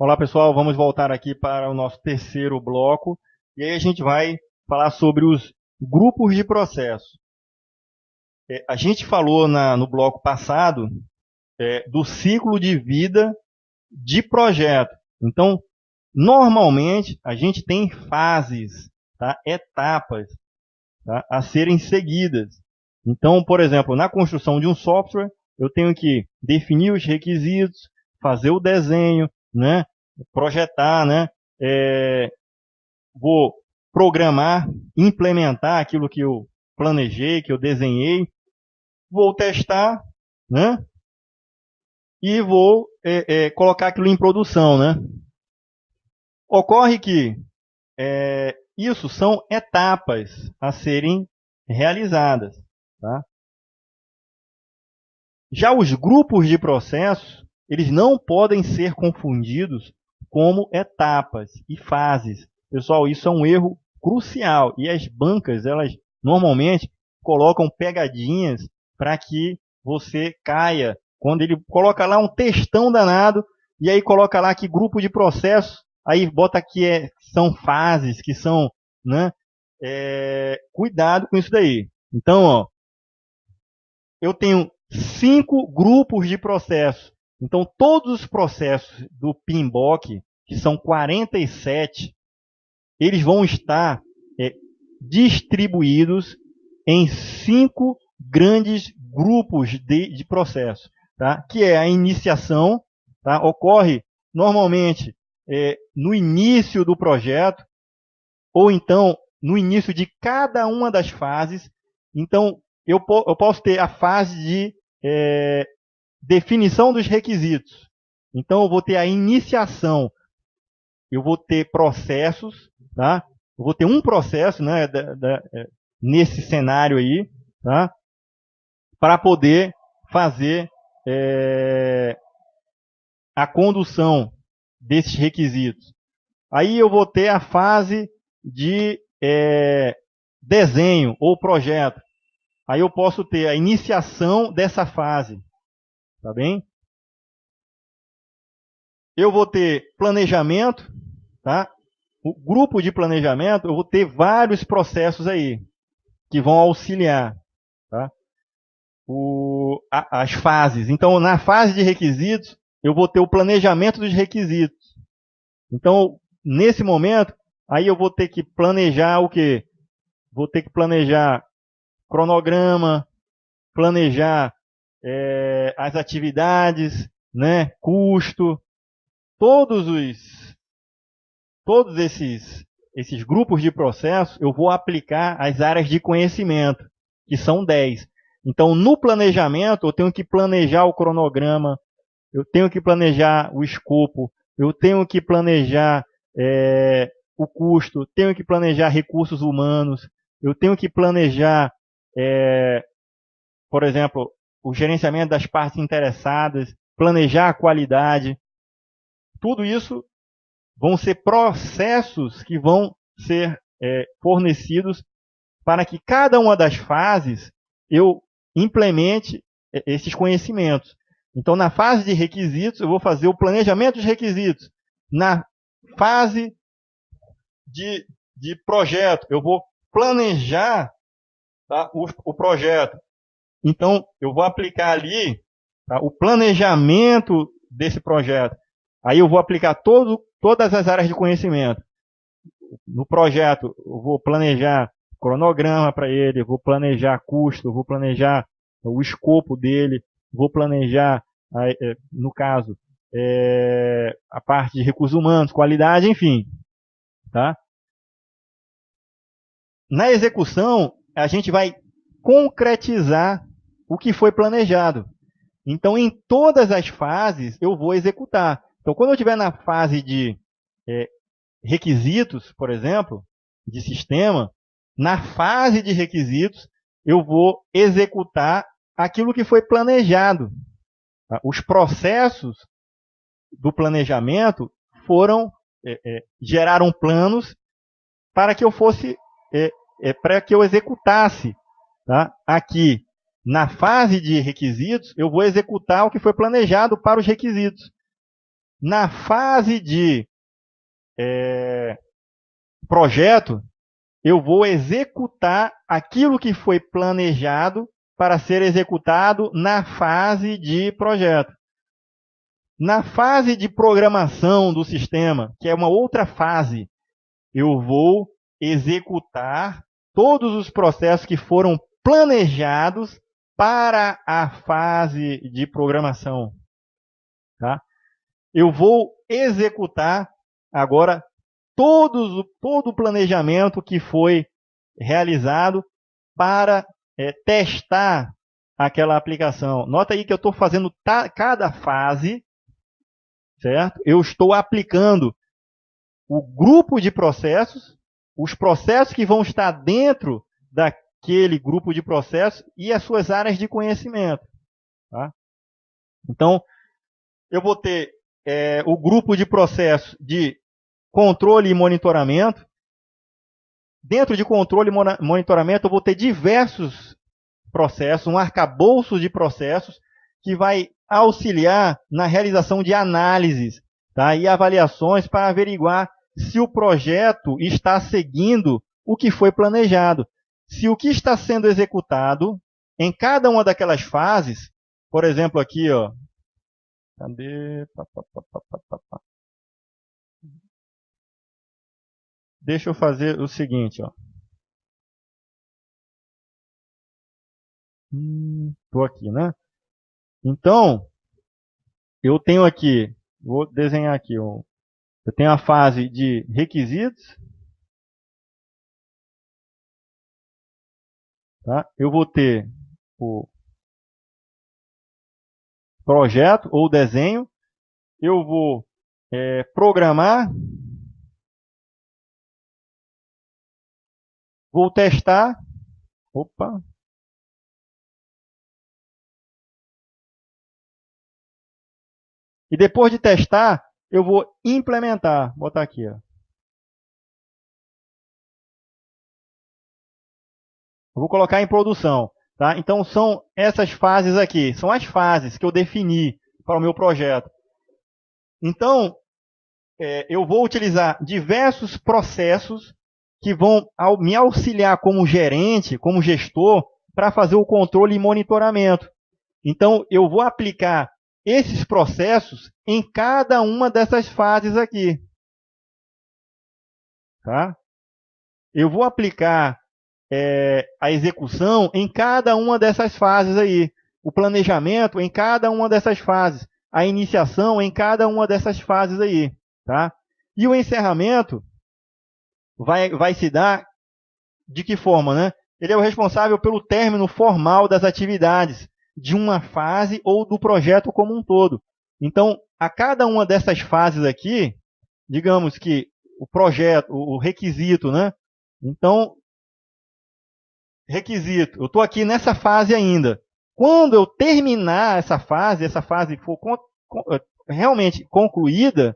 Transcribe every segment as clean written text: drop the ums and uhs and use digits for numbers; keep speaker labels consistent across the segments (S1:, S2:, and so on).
S1: Olá pessoal, vamos voltar aqui para o nosso terceiro bloco e aí a gente vai falar sobre os grupos de processo. A gente falou no bloco passado do ciclo de vida de projeto. Então, normalmente a gente tem fases, tá? Etapas, tá? A serem seguidas. Então, por exemplo, na construção de um software, eu tenho que definir os requisitos, fazer o desenho, né? Projetar, né? Vou programar, implementar aquilo que eu planejei, que eu desenhei, vou testar, né? E vou colocar aquilo em produção, né? Ocorre que isso são etapas a serem realizadas, tá? Já os grupos de processos, eles não podem ser confundidos como etapas e fases. Pessoal, isso é um erro crucial. E as bancas, elas normalmente colocam pegadinhas para que você caia. Quando ele coloca lá um textão danado, e aí coloca lá que grupo de processos, aí bota que são fases, que são, né? Cuidado com isso daí. Então, ó, eu tenho 5 grupos de processos. Então, todos os processos do PMBOK, que são 47, eles vão estar distribuídos em 5 grandes grupos de processos, tá? Que é a iniciação, tá? Ocorre normalmente no início do projeto, ou então no início de cada uma das fases. Então, eu posso ter a fase de definição dos requisitos. Então, eu vou ter a iniciação, eu vou ter processos, tá? Eu vou ter um processo, né, nesse cenário aí, tá? Para poder fazer a condução desses requisitos. Aí eu vou ter a fase de desenho ou projeto. Aí eu posso ter a iniciação dessa fase, tá bem? Eu vou ter planejamento, tá? O grupo de planejamento, eu vou ter vários processos aí que vão auxiliar, tá? As fases. Então, na fase de requisitos, eu vou ter o planejamento dos requisitos. Então, nesse momento, aí eu vou ter que planejar o quê? Vou ter que planejar cronograma, planejar as atividades, né, custo, todos esses grupos de processos, eu vou aplicar as áreas de conhecimento, que são 10. Então, no planejamento, eu tenho que planejar o cronograma, eu tenho que planejar o escopo, eu tenho que planejar o custo, tenho que planejar recursos humanos, eu tenho que planejar, por exemplo, o gerenciamento das partes interessadas, planejar a qualidade. Tudo isso vão ser processos que vão ser fornecidos para que cada uma das fases eu implemente esses conhecimentos. Então, na fase de requisitos, eu vou fazer o planejamento dos requisitos. Na fase de projeto, eu vou planejar, tá, o projeto. Então, eu vou aplicar ali, tá, o planejamento desse projeto. Aí eu vou aplicar todas as áreas de conhecimento. No projeto, eu vou planejar cronograma para ele, vou planejar custo, vou planejar o escopo dele, vou planejar, no caso, a parte de recursos humanos, qualidade, enfim. Tá? Na execução, a gente vai concretizar o que foi planejado. Então, em todas as fases, eu vou executar. Então, quando eu estiver na fase de requisitos, por exemplo, de sistema, na fase de requisitos, eu vou executar aquilo que foi planejado. Tá? Os processos do planejamento geraram planos para que eu fosse, para que eu executasse. Tá? Aqui, na fase de requisitos, eu vou executar o que foi planejado para os requisitos. Na fase de projeto, eu vou executar aquilo que foi planejado para ser executado na fase de projeto. Na fase de programação do sistema, que é uma outra fase, eu vou executar todos os processos que foram planejados para a fase de programação. Tá? Eu vou executar agora todo o planejamento que foi realizado para testar aquela aplicação. Nota aí que eu estou fazendo cada fase, certo? Eu estou aplicando o grupo de processos, os processos que vão estar dentro daquele grupo de processos e as suas áreas de conhecimento. Tá? Então, eu vou ter o grupo de processos de controle e monitoramento. Dentro de controle e monitoramento, eu vou ter diversos processos, um arcabouço de processos que vai auxiliar na realização de análises, tá? E avaliações para averiguar se o projeto está seguindo o que foi planejado. Se o que está sendo executado em cada uma daquelas fases, por exemplo aqui, ó, cadê? Deixa eu fazer o seguinte, ó. Estou aqui, né? Então, eu tenho aqui, vou desenhar aqui, eu tenho a fase de requisitos. Tá? Eu vou ter o projeto ou desenho. Eu vou programar. Vou testar. Opa. E depois de testar, eu vou implementar. Vou botar aqui, ó. Eu vou colocar em produção. Tá? Então, são essas fases aqui. São as fases que eu defini para o meu projeto. Então, eu vou utilizar diversos processos que vão me auxiliar como gerente, como gestor, para fazer o controle e monitoramento. Então, eu vou aplicar esses processos em cada uma dessas fases aqui. Tá? Eu vou aplicar a execução em cada uma dessas fases aí. O planejamento em cada uma dessas fases. A iniciação em cada uma dessas fases aí. Tá? E o encerramento vai se dar de que forma, né? Ele é o responsável pelo término formal das atividades de uma fase ou do projeto como um todo. Então, a cada uma dessas fases aqui, digamos que o projeto, o requisito, né? Então, requisito, eu estou aqui nessa fase ainda. Quando eu terminar essa fase for realmente concluída,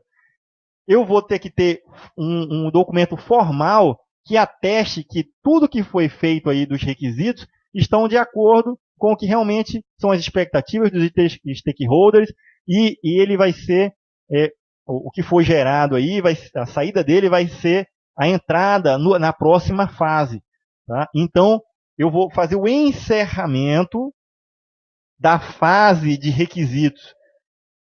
S1: eu vou ter que ter um documento formal que ateste que tudo que foi feito aí dos requisitos estão de acordo com o que realmente são as expectativas dos stakeholders e ele vai ser o que foi gerado aí, a saída dele vai ser a entrada na próxima fase. Tá? Então, eu vou fazer o encerramento da fase de requisitos.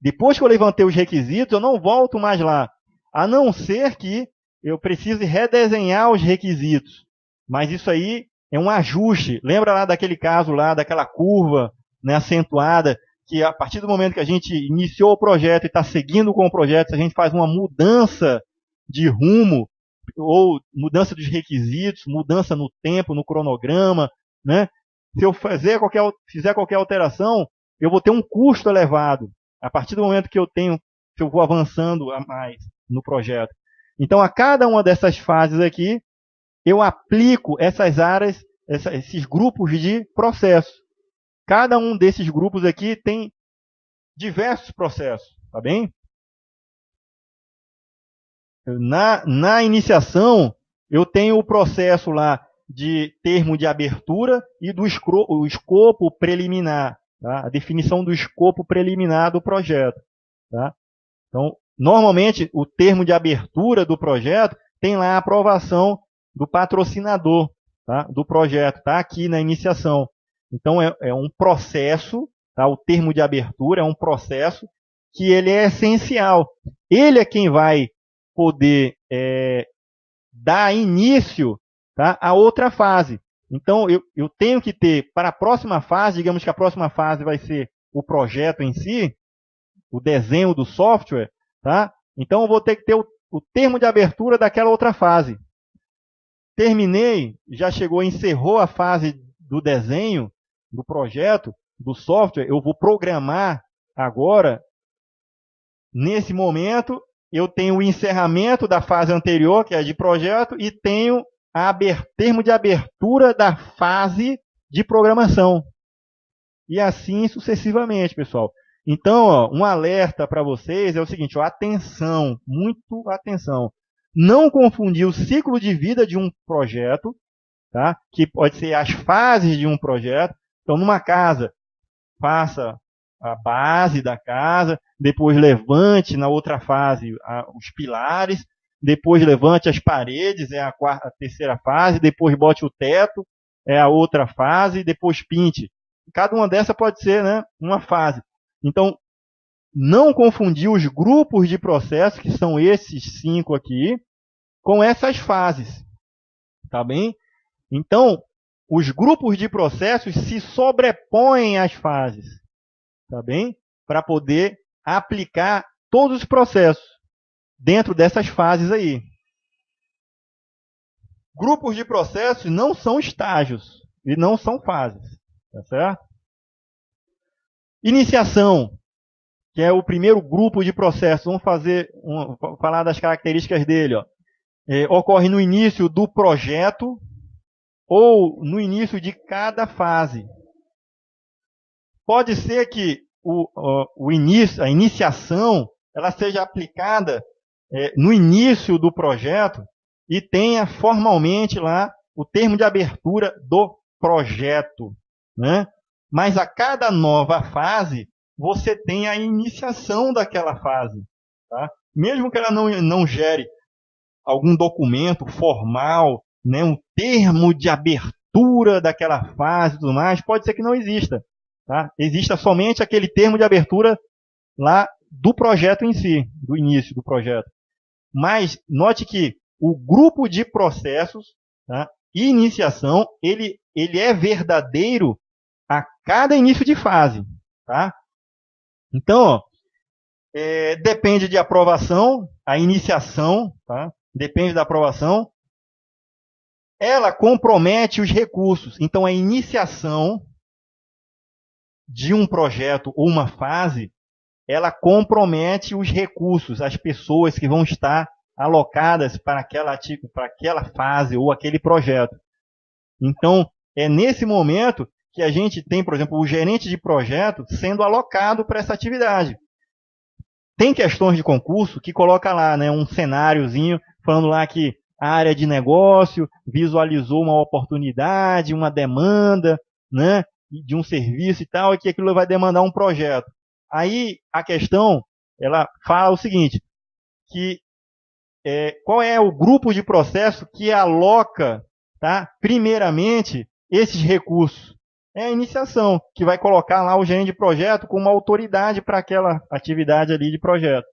S1: Depois que eu levantei os requisitos, eu não volto mais lá, a não ser que eu precise redesenhar os requisitos. Mas isso aí é um ajuste. Lembra lá daquele caso lá, daquela curva, né, acentuada, que a partir do momento que a gente iniciou o projeto e está seguindo com o projeto, se a gente faz uma mudança de rumo, ou mudança dos requisitos, mudança no tempo, no cronograma, né? Se eu fizer qualquer alteração, eu vou ter um custo elevado. A partir do momento que eu vou avançando a mais no projeto. Então, a cada uma dessas fases aqui, eu aplico essas áreas, esses grupos de processos. Cada um desses grupos aqui tem diversos processos, tá bem? Na iniciação, eu tenho o processo lá de termo de abertura e do escopo preliminar, tá? A definição do escopo preliminar do projeto. Tá? Então, Normalmente, o termo de abertura do projeto tem lá a aprovação do patrocinador, tá, do projeto, está aqui na iniciação. Então, é um processo, tá, o termo de abertura é um processo que ele é essencial. Ele é quem vai poder dar início, tá, a outra fase. Então, eu tenho que ter, para a próxima fase, digamos que a próxima fase vai ser o projeto em si, o desenho do software, tá? Então, eu vou ter que ter o termo de abertura daquela outra fase. Terminei, já chegou, encerrou a fase do desenho, do projeto, do software, eu vou programar agora, nesse momento, eu tenho o encerramento da fase anterior, que é de projeto, e tenho termo de abertura da fase de programação. E assim sucessivamente, pessoal. Então, ó, um alerta para vocês é o seguinte, ó, atenção, muito atenção. Não confundir o ciclo de vida de um projeto, tá? Que pode ser as fases de um projeto. Então, numa casa, faça a base da casa, depois levante na outra fase os pilares, depois levante as paredes, é a terceira fase, depois bote o teto, é a outra fase, depois pinte. Cada uma dessas pode ser, né, uma fase. Então, não confundir os grupos de processos, que são esses 5 aqui, com essas fases. Tá bem? Então, os grupos de processos se sobrepõem às fases. Tá bem? Para poder aplicar todos os processos dentro dessas fases aí. Grupos de processos não são estágios e não são fases. Tá certo? Iniciação, que é o primeiro grupo de processos. Vamos falar das características dele. Ó. Ocorre no início do projeto ou no início de cada fase. Pode ser que a iniciação ela seja aplicada no início do projeto e tenha formalmente lá o termo de abertura do projeto, né? Mas a cada nova fase, você tem a iniciação daquela fase. Tá? Mesmo que ela não gere algum documento formal, né, um termo de abertura daquela fase e tudo mais, pode ser que não exista. Tá? Exista somente aquele termo de abertura lá do projeto em si, do início do projeto. Mas note que o grupo de processos, tá, e iniciação, ele é verdadeiro a cada início de fase. Tá? Então, ó, depende de aprovação, a iniciação, tá? Depende da aprovação. Ela compromete os recursos. Então, a iniciação de um projeto ou uma fase, ela compromete os recursos, as pessoas que vão estar alocadas para aquela fase ou aquele projeto. Então, é nesse momento que a gente tem, por exemplo, o gerente de projeto sendo alocado para essa atividade. Tem questões de concurso que coloca lá, né, um cenáriozinho falando lá que a área de negócio visualizou uma oportunidade, uma demanda, né, de um serviço e tal, e que aquilo vai demandar um projeto. Aí a questão, ela fala o seguinte, que qual é o grupo de processo que aloca, tá, primeiramente esses recursos? É a iniciação, que vai colocar lá o gerente de projeto como autoridade para aquela atividade ali de projeto.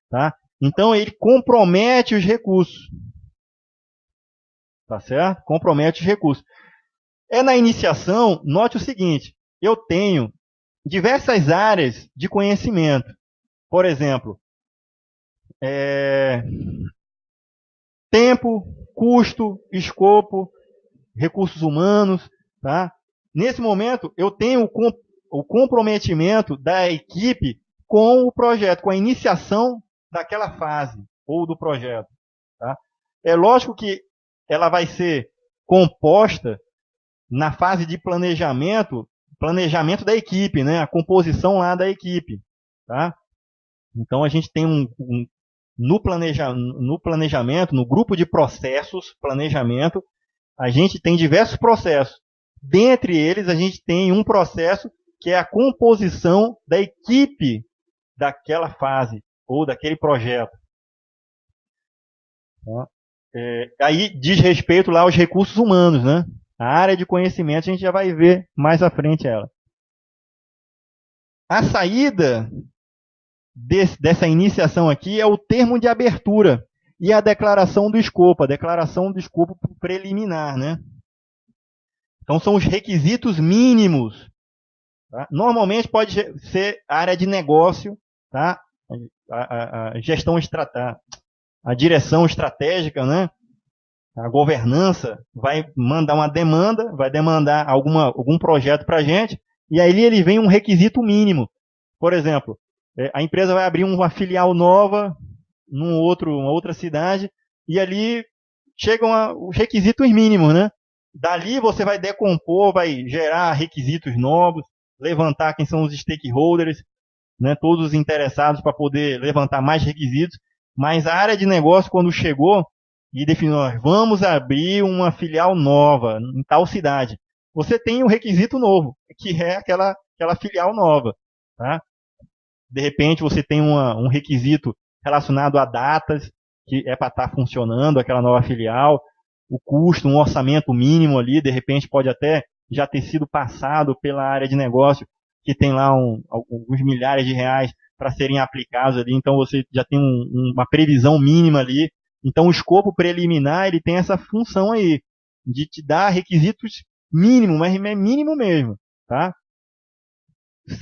S1: Tá? Então, ele compromete os recursos. Tá certo? Compromete os recursos. Na iniciação, note o seguinte, eu tenho diversas áreas de conhecimento. Por exemplo, tempo, custo, escopo, recursos humanos, tá? Nesse momento, eu tenho o comprometimento da equipe com o projeto, com a iniciação daquela fase ou do projeto. Tá? É lógico que ela vai ser composta na fase de planejamento da equipe, né? A composição lá da equipe. Tá? Então, a gente tem no planejamento, no grupo de processos, planejamento, a gente tem diversos processos. Dentre eles, a gente tem um processo que é a composição da equipe daquela fase ou daquele projeto. Tá? Aí diz respeito lá aos recursos humanos, né? A área de conhecimento a gente já vai ver mais à frente ela. A saída dessa iniciação aqui é o termo de abertura e a declaração do escopo, preliminar, né? Então são os requisitos mínimos. Tá? Normalmente pode ser a área de negócio, tá? A gestão a direção estratégica, né? A governança vai mandar uma demanda, vai demandar algum projeto para a gente, e aí ele vem um requisito mínimo. Por exemplo, a empresa vai abrir uma filial nova uma outra cidade, e ali chegam os requisitos mínimos, né? Dali você vai decompor, vai gerar requisitos novos, levantar quem são os stakeholders, né? Todos os interessados para poder levantar mais requisitos. Mas a área de negócio, quando chegou e definiu, nós vamos abrir uma filial nova em tal cidade, você tem um requisito novo, que é aquela filial nova, tá? De repente você tem um requisito relacionado a datas, que é para estar funcionando aquela nova filial, o custo, um orçamento mínimo ali, de repente pode até já ter sido passado pela área de negócio, que tem lá alguns milhares de reais para serem aplicados ali, então você já tem uma previsão mínima ali. Então o escopo preliminar ele tem essa função aí, de te dar requisitos mínimos, mas é mínimo mesmo, tá?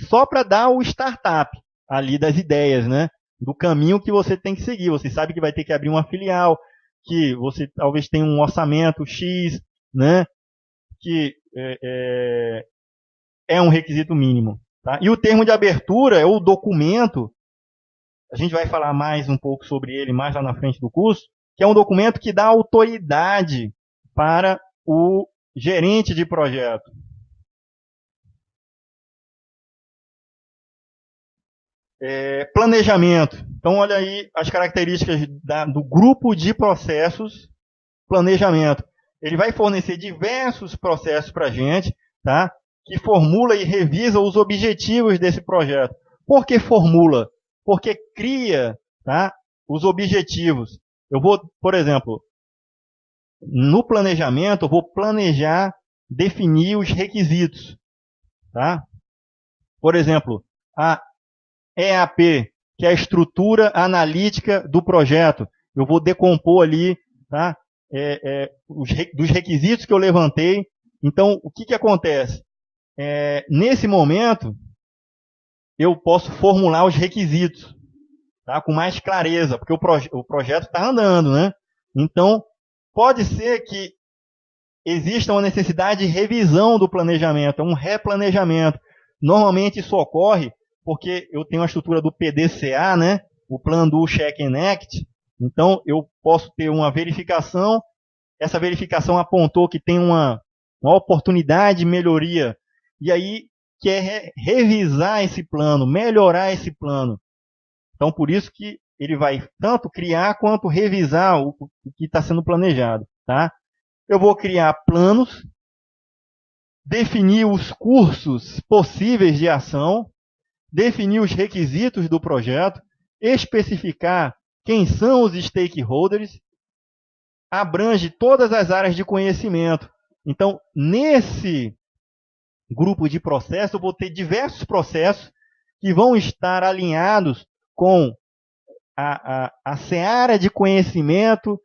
S1: Só para dar o startup ali das ideias, né? Do caminho que você tem que seguir. Você sabe que vai ter que abrir uma filial, que você talvez tenha um orçamento X, né? Que é um requisito mínimo. Tá? E o termo de abertura é o documento, a gente vai falar mais um pouco sobre ele mais lá na frente do curso, que é um documento que dá autoridade para o gerente de projeto. Planejamento. Então, olha aí as características do grupo de processos planejamento. Ele vai fornecer diversos processos para a gente, tá? Que formula e revisa os objetivos desse projeto. Por que formula? Porque cria, tá? Os objetivos. Eu vou, por exemplo, no planejamento, eu vou planejar, definir os requisitos. Tá? Por exemplo, a EAP, que é a estrutura analítica do projeto. Eu vou decompor ali, tá? Dos requisitos que eu levantei. Então, o que acontece? Nesse momento, eu posso formular os requisitos, tá? Com mais clareza, porque o projeto está andando, né? Então, pode ser que exista uma necessidade de revisão do planejamento, um replanejamento. Normalmente isso ocorre porque eu tenho a estrutura do PDCA, né? O Plan Do Check and Act. Então, eu posso ter uma verificação, essa verificação apontou que tem uma oportunidade de melhoria, e aí quer revisar esse plano, melhorar esse plano. Então, por isso que ele vai tanto criar quanto revisar o que está sendo planejado. Tá? Eu vou criar planos, definir os cursos possíveis de ação, definir os requisitos do projeto, especificar quem são os stakeholders, abrange todas as áreas de conhecimento. Então, nesse grupo de processos, eu vou ter diversos processos que vão estar alinhados com a seara de conhecimento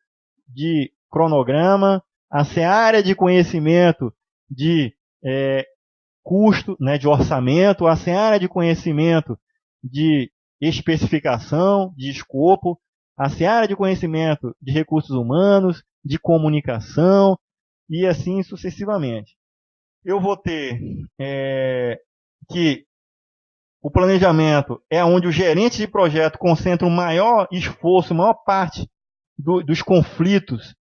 S1: de cronograma, a seara de conhecimento de custo, né, de orçamento, a seara de conhecimento de especificação, de escopo, a seara de conhecimento de recursos humanos, de comunicação e assim sucessivamente. Eu vou ter que o planejamento é onde o gerente de projeto concentra o maior esforço, a maior parte dos conflitos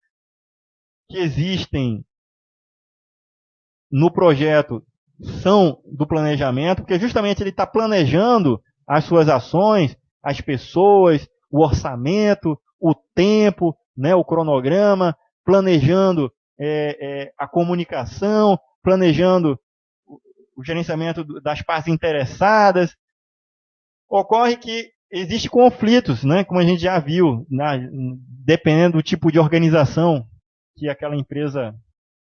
S1: que existem no projeto são do planejamento, porque justamente ele está planejando as suas ações, as pessoas, o orçamento, o tempo, né, o cronograma, planejando a comunicação, planejando o gerenciamento das partes interessadas. Ocorre que existem conflitos, né? Como a gente já viu, dependendo do tipo de organização que aquela empresa,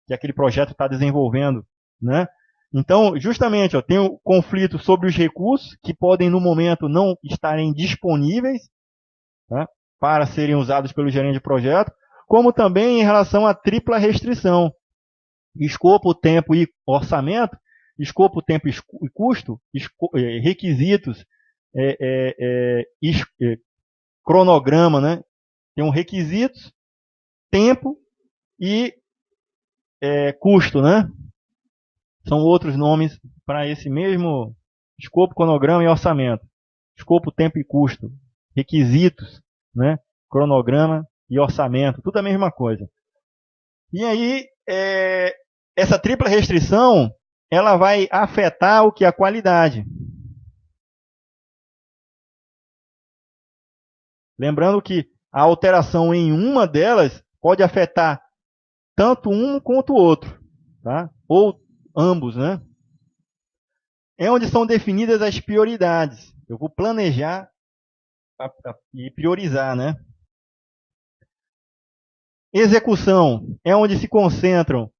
S1: que aquele projeto está desenvolvendo, né? Então, justamente, tem o conflito sobre os recursos que podem, no momento, não estarem disponíveis, tá, para serem usados pelo gerente de projeto, como também em relação à tripla restrição. Escopo, tempo e orçamento, escopo, tempo e custo, requisitos, cronograma, né? Tem um requisitos, tempo e custo, né? São outros nomes para esse mesmo escopo, cronograma e orçamento. Escopo, tempo e custo, requisitos, né? Cronograma e orçamento, tudo a mesma coisa. E aí, essa tripla restrição, ela vai afetar o que? A qualidade. Lembrando que a alteração em uma delas pode afetar tanto um quanto o outro, tá? Ou ambos, né? É onde são definidas as prioridades. Eu vou planejar e priorizar, né? Execução é onde se concentram,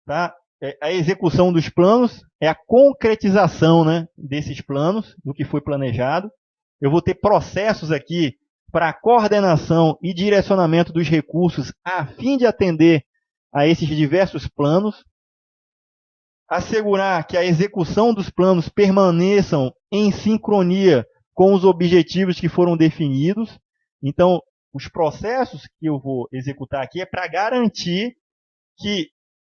S1: tá? A execução dos planos, é a concretização, né, desses planos, do que foi planejado. Eu vou ter processos aqui para coordenação e direcionamento dos recursos a fim de atender a esses diversos planos. Assegurar que a execução dos planos permaneçam em sincronia com os objetivos que foram definidos. Então, os processos que eu vou executar aqui é para garantir que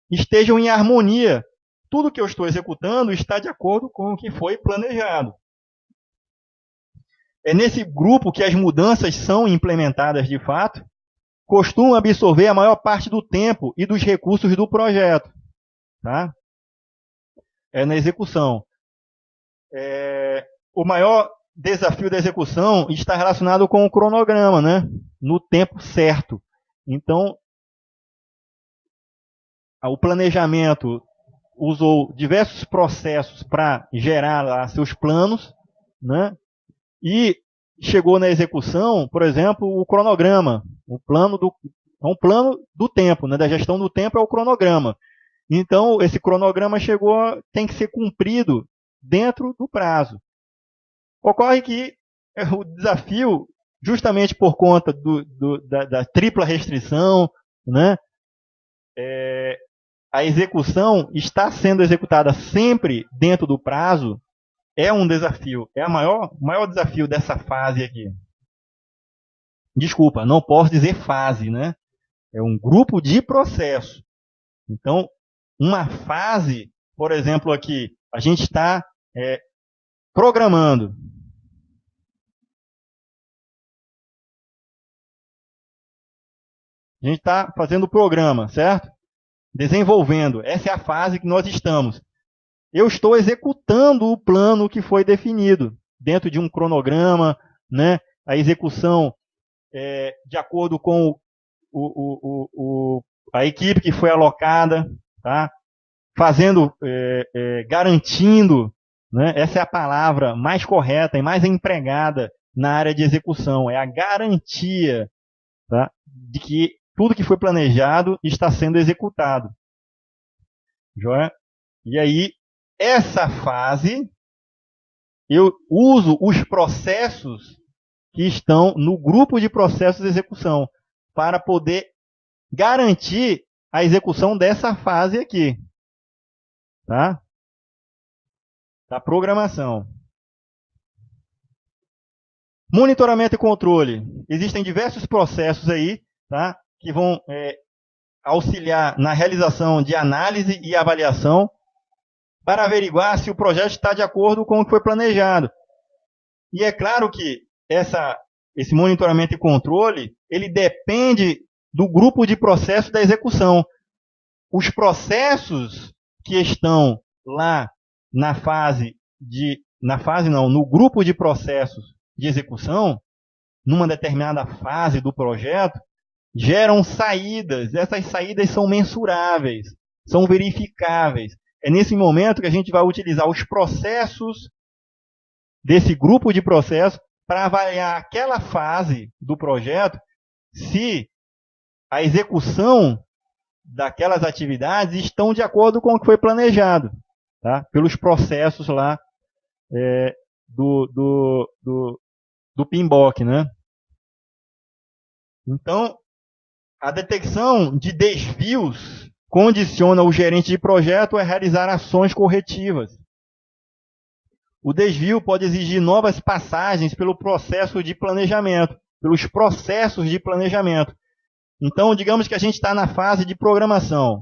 S1: estejam em harmonia. Tudo que eu estou executando está de acordo com o que foi planejado. É nesse grupo que as mudanças são implementadas de fato, costumam absorver a maior parte do tempo e dos recursos do projeto. Tá? É na execução. O maior desafio da execução está relacionado com o cronograma, né? No tempo certo. Então, o planejamento usou diversos processos para gerar lá seus planos, né? E chegou na execução, por exemplo, o cronograma. É um plano do tempo, né? Da gestão do tempo é o cronograma. Então, esse cronograma tem que ser cumprido dentro do prazo. Ocorre que o desafio, justamente por conta da tripla restrição, né? A execução está sendo executada sempre dentro do prazo, é um desafio. É o maior desafio dessa fase aqui. Desculpa, não posso dizer fase, né? É um grupo de processo. Então, uma fase, por exemplo, aqui, a gente está programando. A gente está fazendo o programa, certo? Desenvolvendo. Essa é a fase que nós estamos. Eu estou executando o plano que foi definido, dentro de um cronograma, né? A execução de acordo com a equipe que foi alocada, tá? Fazendo, garantindo, né? Essa é a palavra mais correta e mais empregada na área de execução, é a garantia, tá? De que tudo que foi planejado está sendo executado. Joia? E aí, essa fase, eu uso os processos que estão no grupo de processos de execução para poder garantir a execução dessa fase aqui. Tá? Da programação. Monitoramento e controle. Existem diversos processos aí, tá? Que vão auxiliar na realização de análise e avaliação para averiguar se o projeto está de acordo com o que foi planejado. E é claro que esse monitoramento e controle, ele depende do grupo de processos da execução. Os processos que estão lá no grupo de processos de execução, numa determinada fase do projeto, geram saídas. Essas saídas são mensuráveis, são verificáveis. É nesse momento que a gente vai utilizar os processos desse grupo de processos para avaliar aquela fase do projeto, se a execução daquelas atividades estão de acordo com o que foi planejado, tá? Pelos processos lá do PMBOK, né? Então, a detecção de desvios condiciona o gerente de projeto a realizar ações corretivas. O desvio pode exigir novas passagens pelo processo de planejamento, pelos processos de planejamento. Então, digamos que a gente está na fase de programação.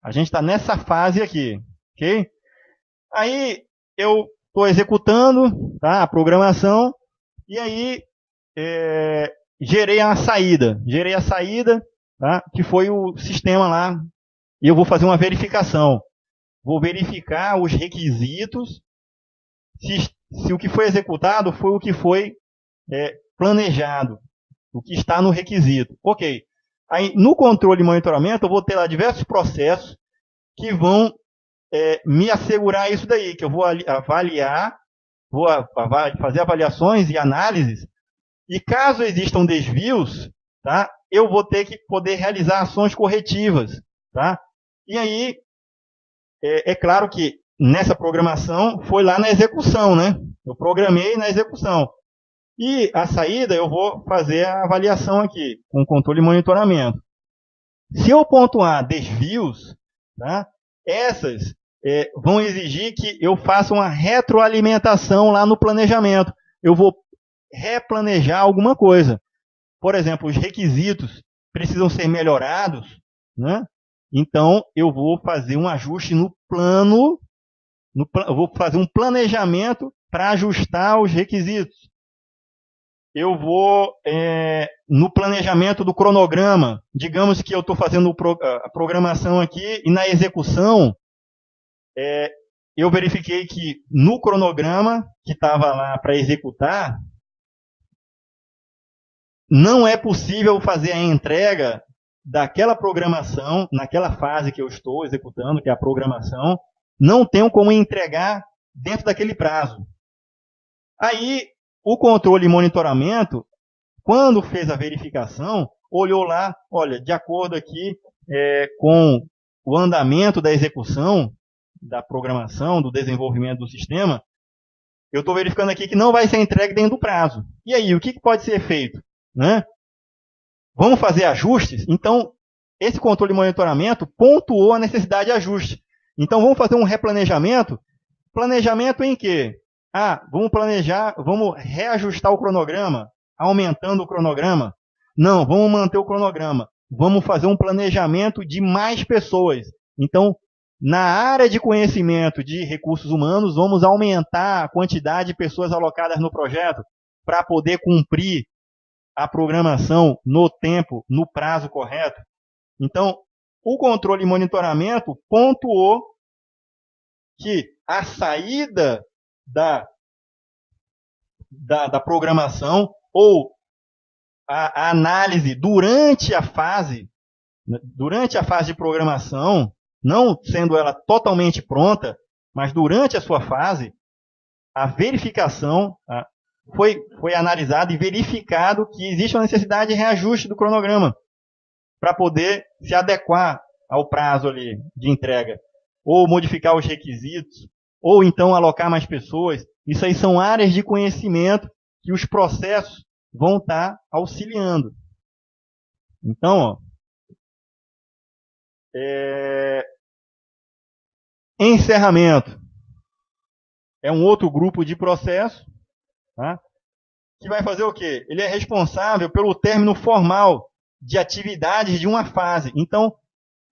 S1: A gente está nessa fase aqui, ok? Aí, eu estou executando, tá, a programação, e aí gerei a saída. Gerei a saída, tá, que foi o sistema lá, e eu vou fazer uma verificação. Vou verificar os requisitos, se o que foi executado foi o que foi planejado, o que está no requisito. Ok. Aí, no controle e monitoramento, eu vou ter lá diversos processos que vão me assegurar isso daí, que eu vou avaliar, vou fazer avaliações e análises, e caso existam desvios, tá, eu vou ter que poder realizar ações corretivas. Tá? E aí, é claro que nessa programação foi lá na execução, né? Eu programei na execução. E a saída eu vou fazer a avaliação aqui, com controle e monitoramento. Se eu pontuar desvios, tá, essas vão exigir que eu faça uma retroalimentação lá no planejamento. Eu vou replanejar alguma coisa. Por exemplo, os requisitos precisam ser melhorados, né? Então, eu vou fazer um ajuste no plano, eu vou fazer um planejamento para ajustar os requisitos. Eu vou, no planejamento do cronograma, digamos que eu estou fazendo a programação aqui e na execução, eu verifiquei que no cronograma que estava lá para executar, não é possível fazer a entrega daquela programação, naquela fase que eu estou executando, que é a programação, não tenho como entregar dentro daquele prazo. Aí, o controle e monitoramento, quando fez a verificação, olhou lá, olha, de acordo aqui com o andamento da execução, da programação, do desenvolvimento do sistema, eu estou verificando aqui que não vai ser entregue dentro do prazo. E aí, o que pode ser feito? Né? Vamos fazer ajustes? Então, esse controle e monitoramento pontuou a necessidade de ajuste. Então, vamos fazer um replanejamento. Planejamento em quê? Vamos planejar, vamos reajustar o cronograma, aumentando o cronograma. Não, vamos manter o cronograma. Vamos fazer um planejamento de mais pessoas. Então, na área de conhecimento de recursos humanos, vamos aumentar a quantidade de pessoas alocadas no projeto para poder cumprir a programação no tempo, no prazo correto. Então, o controle e monitoramento pontuou que a saída da programação ou a análise durante a fase de programação, não sendo ela totalmente pronta, mas durante a sua fase, a verificação foi analisado e verificado que existe uma necessidade de reajuste do cronograma para poder se adequar ao prazo ali de entrega, ou modificar os requisitos, ou então alocar mais pessoas. Isso aí são áreas de conhecimento que os processos vão estar auxiliando. Então, encerramento é um outro grupo de processo, tá? Que vai fazer o quê? Ele é responsável pelo término formal de atividades de uma fase. Então,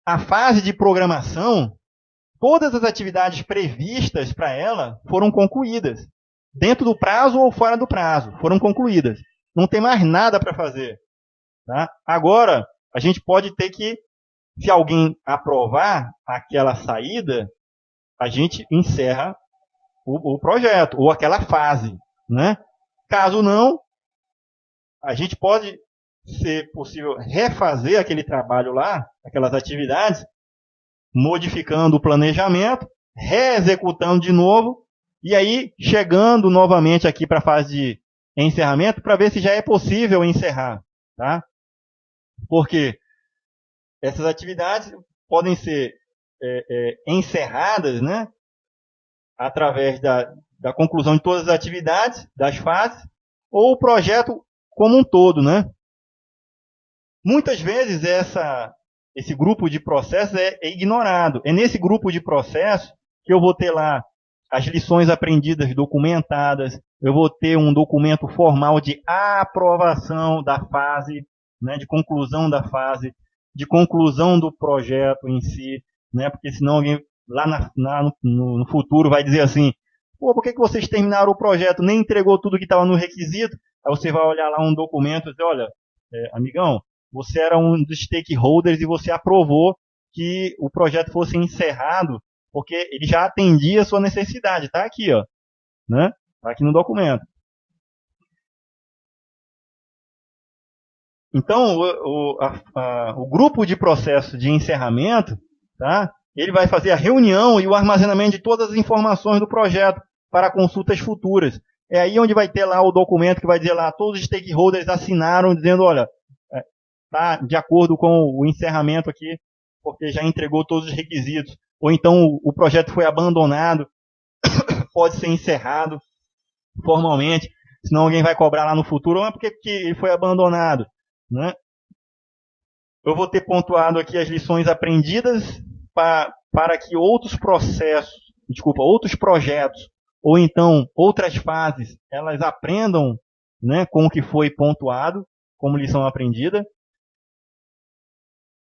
S1: a fase de programação, todas as atividades previstas para ela foram concluídas. Dentro do prazo ou fora do prazo, foram concluídas. Não tem mais nada para fazer. Tá? Agora, a gente pode ter que, se alguém aprovar aquela saída, a gente encerra o projeto, ou aquela fase. Né? Caso não, a gente pode ser possível refazer aquele trabalho lá, aquelas atividades, modificando o planejamento, reexecutando de novo, e aí chegando novamente aqui para a fase de encerramento, para ver se já é possível encerrar. Tá? Porque essas atividades podem ser encerradas, né, através da conclusão de todas as atividades, das fases, ou o projeto como um todo. Né? Muitas vezes esse grupo de processos é ignorado. É nesse grupo de processos que eu vou ter lá as lições aprendidas documentadas, eu vou ter um documento formal de aprovação da fase, né, de conclusão da fase, de conclusão do projeto em si, né, porque senão alguém lá no futuro vai dizer assim, pô, por que vocês terminaram o projeto, nem entregou tudo que estava no requisito? Aí você vai olhar lá um documento e dizer, olha, amigão, você era um dos stakeholders e você aprovou que o projeto fosse encerrado porque ele já atendia a sua necessidade. Está aqui, ó, né? Está aqui no documento. Então, o grupo de processo de encerramento, tá? Ele vai fazer a reunião e o armazenamento de todas as informações do projeto para consultas futuras. É aí onde vai ter lá o documento que vai dizer lá, todos os stakeholders assinaram dizendo, olha, está de acordo com o encerramento aqui, porque já entregou todos os requisitos. Ou então o projeto foi abandonado, pode ser encerrado formalmente, senão alguém vai cobrar lá no futuro, mas por que ele foi abandonado? Né? Eu vou ter pontuado aqui as lições aprendidas para que outros outros projetos, ou então outras fases, elas aprendam, né, com o que foi pontuado como lição aprendida.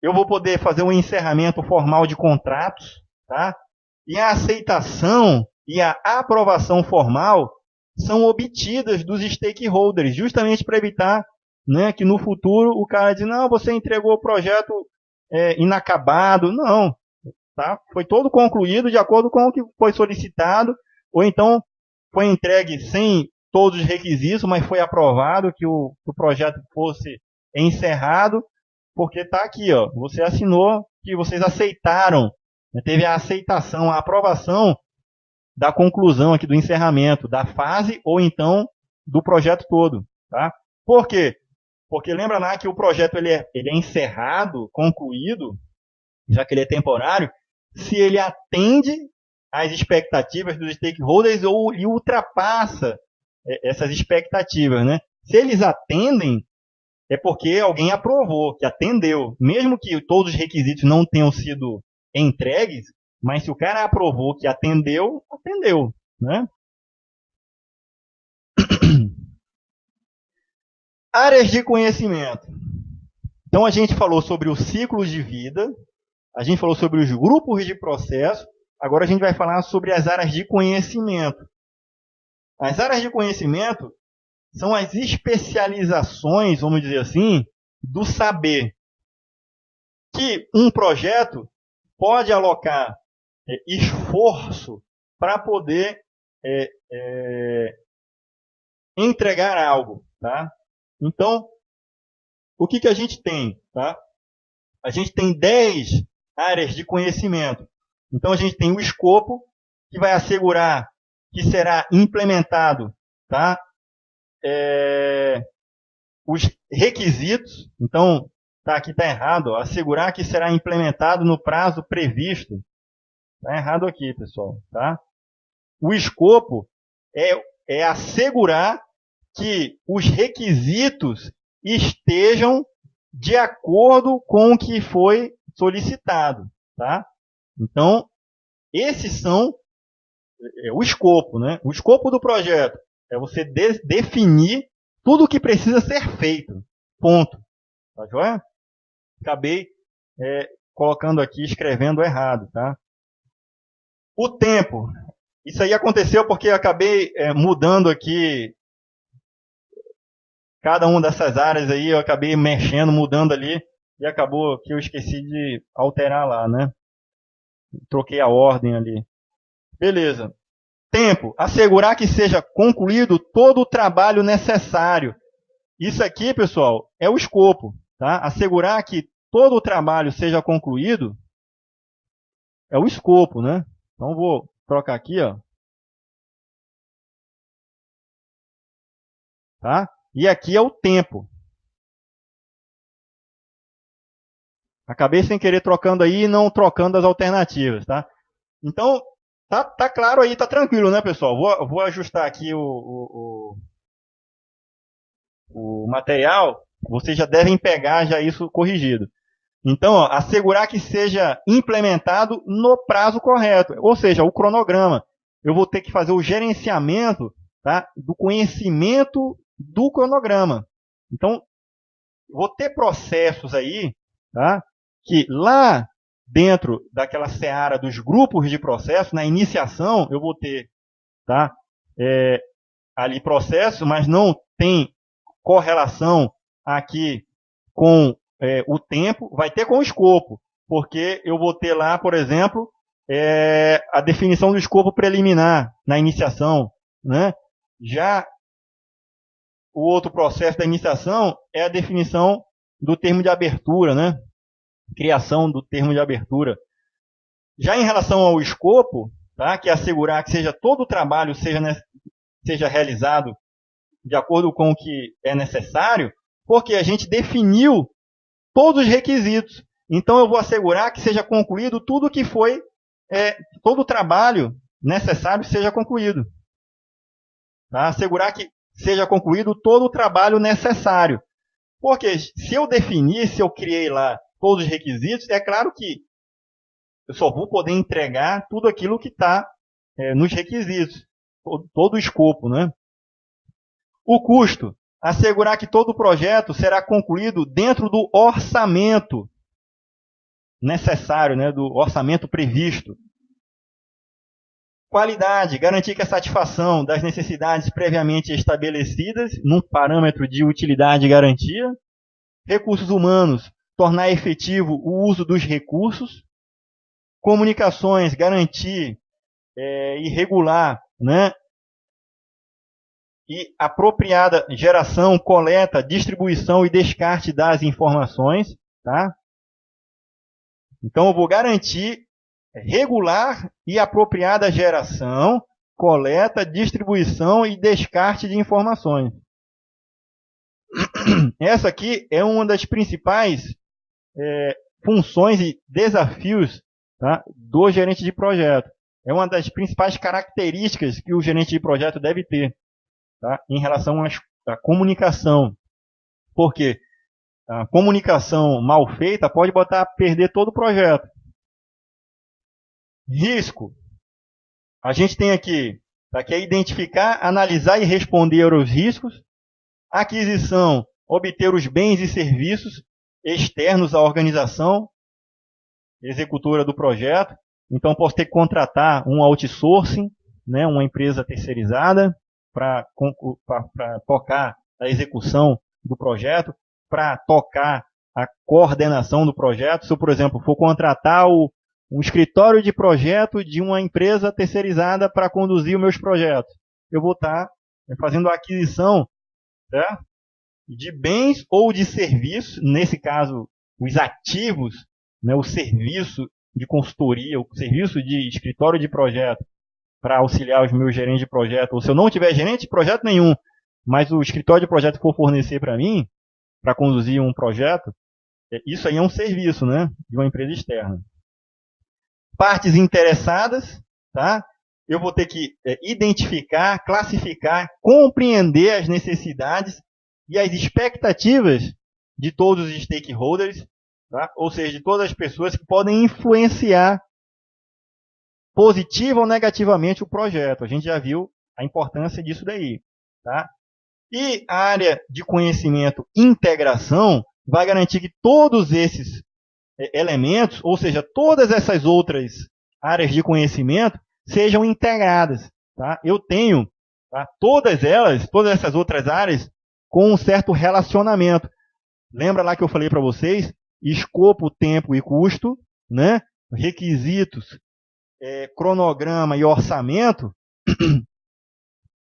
S1: Eu vou poder fazer um encerramento formal de contratos, tá? E a aceitação e a aprovação formal são obtidas dos stakeholders, justamente para evitar, né, que no futuro o cara diz, não, você entregou o projeto inacabado. Não, tá? Foi todo concluído de acordo com o que foi solicitado, ou então foi entregue sem todos os requisitos, mas foi aprovado que o projeto fosse encerrado, porque está aqui, ó, você assinou que vocês aceitaram, né, teve a aceitação, a aprovação da conclusão aqui do encerramento da fase ou então do projeto todo. Tá? Por quê? Porque lembra lá que o projeto ele é encerrado, concluído, já que ele é temporário, se ele atende às expectativas dos stakeholders ou ele ultrapassa essas expectativas. Né? Se eles atendem, é porque alguém aprovou, que atendeu. Mesmo que todos os requisitos não tenham sido entregues, mas se o cara aprovou que atendeu, atendeu. Né? Áreas de conhecimento. Então a gente falou sobre o ciclo de vida, a gente falou sobre os grupos de processo, agora a gente vai falar sobre as áreas de conhecimento. As áreas de conhecimento são as especializações, vamos dizer assim, do saber. Que um projeto pode alocar esforço para poder entregar algo. Tá? Então, o que a gente tem? Tá? A gente tem 10 áreas de conhecimento. Então, a gente tem o escopo, que vai assegurar que será implementado, tá? Os requisitos, então, aqui está errado, ó, assegurar que será implementado no prazo previsto. Está errado aqui, pessoal. Tá? O escopo é assegurar que os requisitos estejam de acordo com o que foi solicitado. Tá? Então, esses são o escopo. Né? O escopo do projeto é você definir tudo o que precisa ser feito. Ponto. Tá joia? Acabei colocando aqui, escrevendo errado. Tá? O tempo. Isso aí aconteceu porque eu acabei mudando aqui cada uma dessas áreas aí, eu acabei mexendo, mudando ali, e acabou que eu esqueci de alterar lá, né? Troquei a ordem ali. Beleza. Tempo. Assegurar que seja concluído todo o trabalho necessário. Isso aqui, pessoal, é o escopo. Tá? Assegurar que todo o trabalho seja concluído é o escopo, né? Então, vou trocar aqui, ó. Tá? E aqui é o tempo. Acabei sem querer trocando aí e não trocando as alternativas, tá? Então, tá claro aí, tá tranquilo, né, pessoal? Vou ajustar aqui o material. Vocês já devem pegar já isso corrigido. Então, ó, assegurar que seja implementado no prazo correto, ou seja, o cronograma. Eu vou ter que fazer o gerenciamento, tá, do conhecimento do cronograma. Então, vou ter processos aí, tá, que lá dentro daquela seara dos grupos de processo, na iniciação, eu vou ter, tá, ali processo, mas não tem correlação aqui com o tempo, vai ter com o escopo, porque eu vou ter lá, por exemplo, a definição do escopo preliminar na iniciação, né? Já o outro processo da iniciação é a definição do termo de abertura, né? Criação do termo de abertura. Já em relação ao escopo, tá? Que é assegurar que seja todo o trabalho seja realizado de acordo com o que é necessário, porque a gente definiu todos os requisitos. Então, eu vou assegurar que seja concluído tudo que foi, todo o trabalho necessário seja concluído. Tá? Assegurar que seja concluído todo o trabalho necessário. Porque se eu definir, se eu criei lá todos os requisitos, é claro que eu só vou poder entregar tudo aquilo que está nos requisitos, todo o escopo, né? O custo, assegurar que todo o projeto será concluído dentro do orçamento necessário, né, do orçamento previsto. Qualidade, garantir que a satisfação das necessidades previamente estabelecidas, num parâmetro de utilidade e garantia. Recursos humanos, tornar efetivo o uso dos recursos. Comunicações, garantir e regular, né, e apropriada geração, coleta, distribuição e descarte das informações, tá? Então, eu vou garantir regular e apropriada geração, coleta, distribuição e descarte de informações. Essa aqui é uma das principais funções e desafios, tá, do gerente de projeto. É uma das principais características que o gerente de projeto deve ter, tá, em relação à comunicação. Porque a comunicação mal feita pode botar a perder todo o projeto. Risco. A gente tem aqui identificar, analisar e responder aos riscos. Aquisição, obter os bens e serviços externos à organização executora do projeto. Então, posso ter que contratar um outsourcing, né, uma empresa terceirizada, para tocar a execução do projeto, para tocar a coordenação do projeto. Se eu, por exemplo, for contratar um escritório de projeto de uma empresa terceirizada para conduzir os meus projetos, eu vou estar fazendo a aquisição, certo, de bens ou de serviços, nesse caso, os ativos, né, o serviço de consultoria, o serviço de escritório de projeto, para auxiliar os meus gerentes de projeto, ou se eu não tiver gerente de projeto nenhum, mas o escritório de projeto for fornecer para mim, para conduzir um projeto, isso aí é um serviço, né, de uma empresa externa. Partes interessadas, tá? Eu vou ter que identificar, classificar, compreender as necessidades e as expectativas de todos os stakeholders, tá? Ou seja, de todas as pessoas que podem influenciar positiva ou negativamente o projeto. A gente já viu a importância disso daí, tá? E a área de conhecimento integração vai garantir que todos esses elementos, ou seja, todas essas outras áreas de conhecimento, sejam integradas. Tá? Eu tenho, tá, todas essas outras áreas, com um certo relacionamento. Lembra lá que eu falei para vocês? Escopo, tempo e custo, né? Requisitos, cronograma e orçamento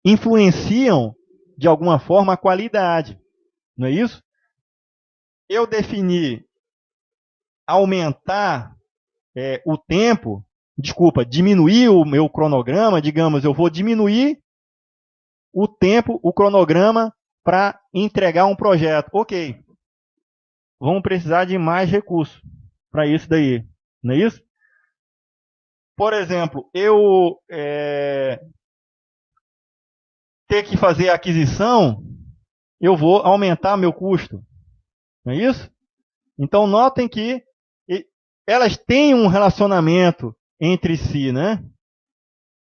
S1: influenciam, de alguma forma, a qualidade. Não é isso? Eu definir aumentar o tempo, diminuir o meu cronograma, digamos, eu vou diminuir o tempo, o cronograma para entregar um projeto. Ok, vamos precisar de mais recursos para isso daí, não é isso? Por exemplo, eu ter que fazer a aquisição, eu vou aumentar meu custo, não é isso? Então, notem que elas têm um relacionamento entre si, né?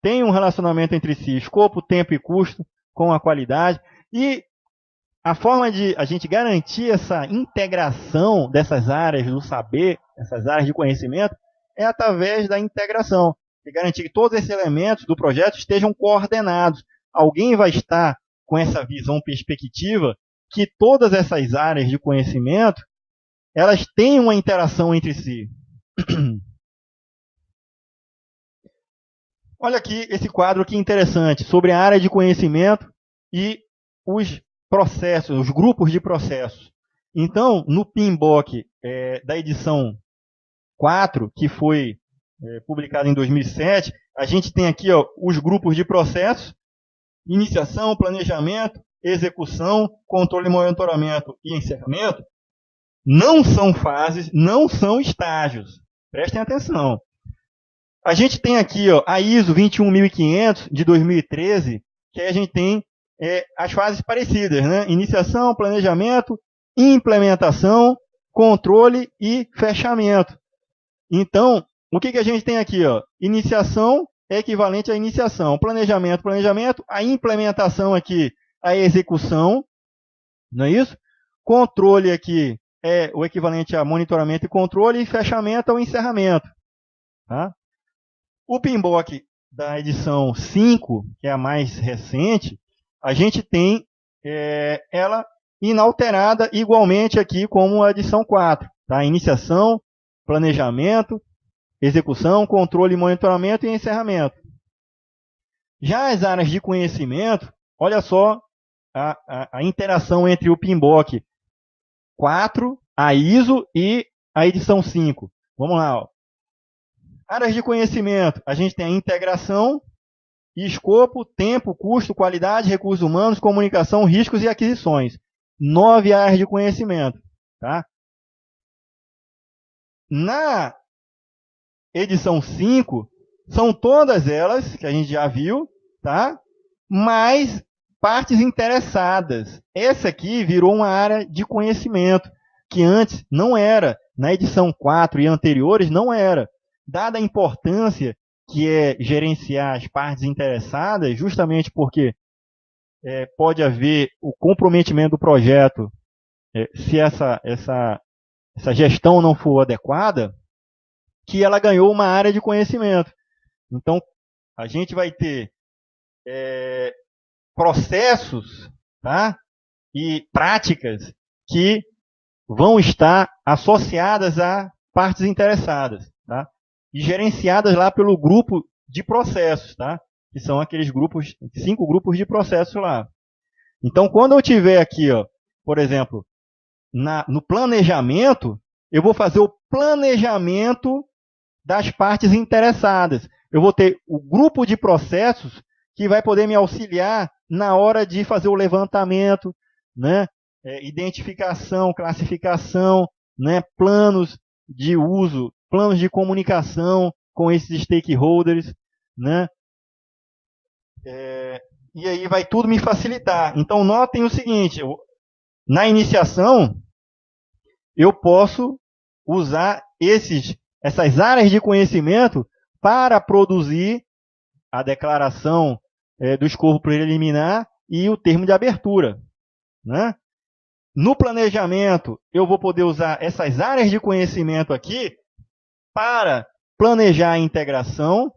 S1: Tem um relacionamento entre si, escopo, tempo e custo com a qualidade. E a forma de a gente garantir essa integração dessas áreas do saber, essas áreas de conhecimento, é através da integração. E garantir que todos esses elementos do projeto estejam coordenados. Alguém vai estar com essa visão perspectiva que todas essas áreas de conhecimento, elas têm uma interação entre si. Olha aqui esse quadro aqui interessante, sobre a área de conhecimento e os processos, os grupos de processos. Então, no PMBOK da edição 4, que foi publicado em 2007, a gente tem aqui os grupos de processos: iniciação, planejamento, execução, controle, monitoramento e encerramento. Não são fases, não são estágios. Prestem atenção. A gente tem aqui a ISO 21500 de 2013, que aí a gente tem as fases parecidas, né? Iniciação, planejamento, implementação, controle e fechamento. Então, o que a gente tem aqui? Iniciação é equivalente à iniciação. Planejamento, a implementação aqui, a execução, não é isso? Controle aqui é o equivalente a monitoramento e controle, e fechamento ao encerramento. Tá? O PMBOK da edição 5, que é a mais recente, a gente tem ela inalterada igualmente aqui como a edição 4. Tá? Iniciação, planejamento, execução, controle, monitoramento e encerramento. Já as áreas de conhecimento, olha só a interação entre o PMBOK 4, a ISO e a edição 5. Vamos lá. Áreas de conhecimento, a gente tem a integração, escopo, tempo, custo, qualidade, recursos humanos, comunicação, riscos e aquisições. 9 áreas de conhecimento. Tá? Na edição 5, são todas elas, que a gente já viu, tá? Mais partes interessadas. Essa aqui virou uma área de conhecimento, que antes não era. Na edição 4 e anteriores não era. Dada a importância que é gerenciar as partes interessadas, justamente porque pode haver o comprometimento do projeto se essa gestão não for adequada, que ela ganhou uma área de conhecimento. Então, a gente vai ter processos, tá? E práticas que vão estar associadas a partes interessadas, tá? E gerenciadas lá pelo grupo de processos, tá? Que são aqueles grupos, 5 grupos de processos lá. Então, quando eu tiver aqui, por exemplo, no planejamento, eu vou fazer o planejamento das partes interessadas. Eu vou ter o grupo de processos que vai poder me auxiliar na hora de fazer o levantamento, né? Identificação, classificação, né? Planos de uso, planos de comunicação com esses stakeholders, né? E aí vai tudo me facilitar. Então, notem o seguinte, na iniciação, eu posso usar essas áreas de conhecimento para produzir a declaração do escopo preliminar e o termo de abertura, né? No planejamento, eu vou poder usar essas áreas de conhecimento aqui para planejar a integração,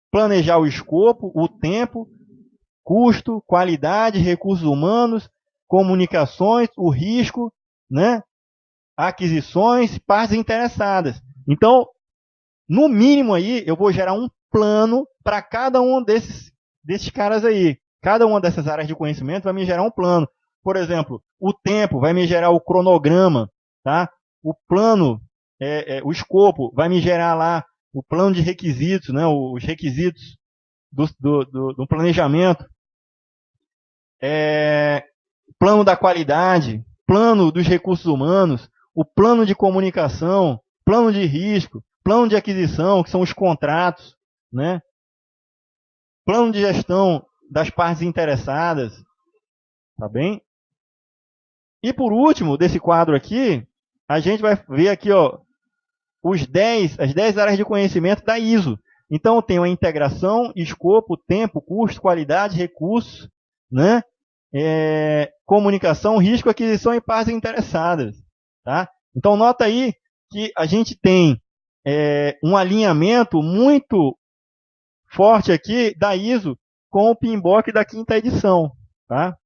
S1: planejar o escopo, o tempo, custo, qualidade, recursos humanos, comunicações, o risco, né? Aquisições, partes interessadas. Então, no mínimo aí, eu vou gerar um plano para cada um desses caras aí. Cada uma dessas áreas de conhecimento vai me gerar um plano. Por exemplo, o tempo vai me gerar o cronograma, tá? O plano, o escopo vai me gerar lá o plano de requisitos, né, os requisitos do planejamento, plano da qualidade, plano dos recursos humanos, o plano de comunicação, plano de risco, plano de aquisição, que são os contratos, né? Plano de gestão das partes interessadas, tá bem? E por último, desse quadro aqui, a gente vai ver aqui, ó, as 10 áreas de conhecimento da ISO. Então, tem a integração, escopo, tempo, custo, qualidade, recursos, né? Comunicação, risco, aquisição e partes interessadas. Tá? Então, nota aí que a gente tem um alinhamento muito forte aqui da ISO com o PMBOK da 5ª edição. Tá?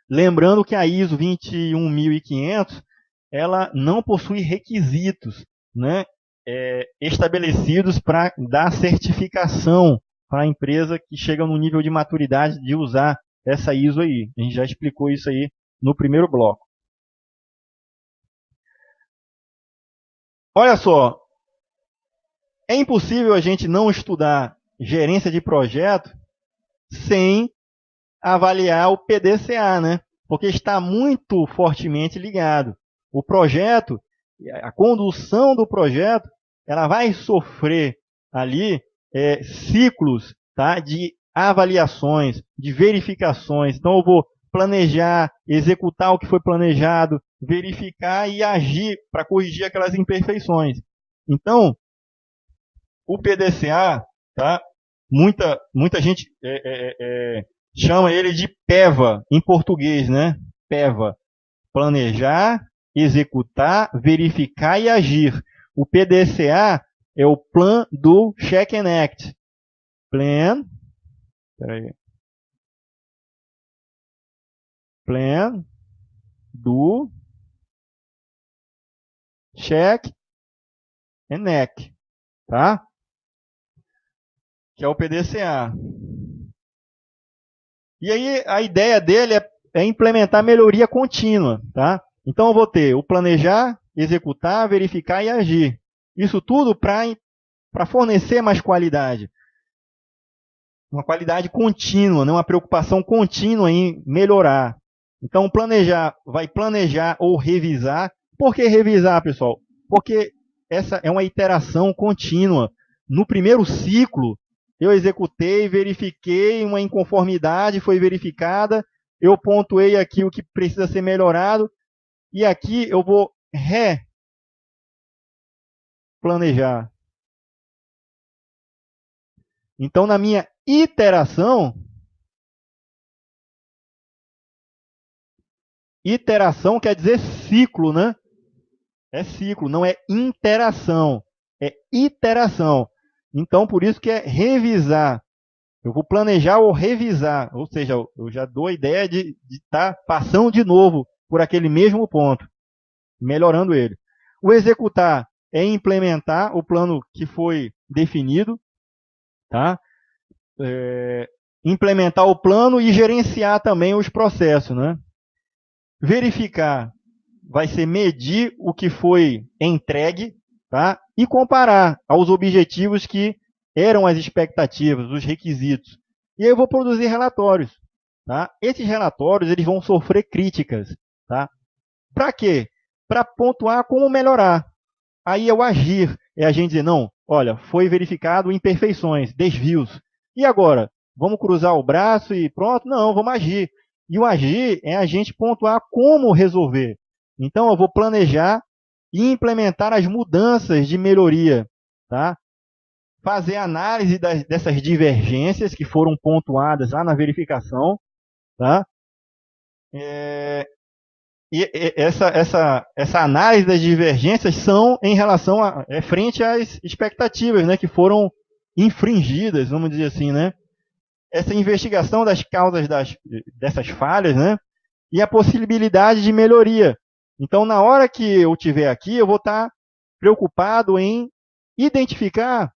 S1: Lembrando que a ISO 21500 ela não possui requisitos, né, estabelecidos para dar certificação para a empresa que chega no nível de maturidade de usar essa ISO aí. A gente já explicou isso aí no primeiro bloco. Olha só, é impossível a gente não estudar gerência de projeto sem avaliar o PDCA, né? Porque está muito fortemente ligado. O projeto, a condução do projeto, ela vai sofrer ali ciclos, tá, de avaliações, de verificações. Então eu vou planejar, executar o que foi planejado, verificar e agir para corrigir aquelas imperfeições. Então, o PDCA, tá, muita gente chama ele de PEVA em português, né? PEVA. Planejar, executar, verificar e agir. O PDCA é o Plan do Check and Act. Plan do Check and Act. Tá? Que é o PDCA. E aí a ideia dele é implementar melhoria contínua. Tá? Então eu vou ter o planejar, executar, verificar e agir. Isso tudo para fornecer mais qualidade. Uma qualidade contínua, né? Uma preocupação contínua em melhorar. Então planejar, vai planejar ou revisar. Por que revisar, pessoal? Porque essa é uma iteração contínua. No primeiro ciclo, eu executei, verifiquei, uma inconformidade foi verificada, eu pontuei aqui o que precisa ser melhorado, e aqui eu vou replanejar. Então, na minha iteração quer dizer ciclo, né? É ciclo, não é interação, é iteração. Então, por isso que é revisar. Eu vou planejar ou revisar, ou seja, eu já dou a ideia de estar passando de novo por aquele mesmo ponto, melhorando ele. O executar é implementar o plano que foi definido, tá? Implementar o plano e gerenciar também os processos, né? Verificar vai ser medir o que foi entregue, tá? E comparar aos objetivos que eram as expectativas, os requisitos. E aí eu vou produzir relatórios. Tá? Esses relatórios eles vão sofrer críticas. Tá? Para quê? Para pontuar como melhorar. Aí é o agir, é a gente dizer, não, olha, foi verificado imperfeições, desvios. E agora? Vamos cruzar o braço e pronto? Não, vamos agir. E o agir é a gente pontuar como resolver. Então, eu vou planejar e implementar as mudanças de melhoria. Tá? Fazer análise dessas divergências que foram pontuadas lá na verificação. Tá? Essa análise das divergências são em relação frente às expectativas, né, que foram infringidas, vamos dizer assim, né? Essa investigação das causas dessas falhas, né, e a possibilidade de melhoria. Então, na hora que eu estiver aqui, eu vou estar preocupado em identificar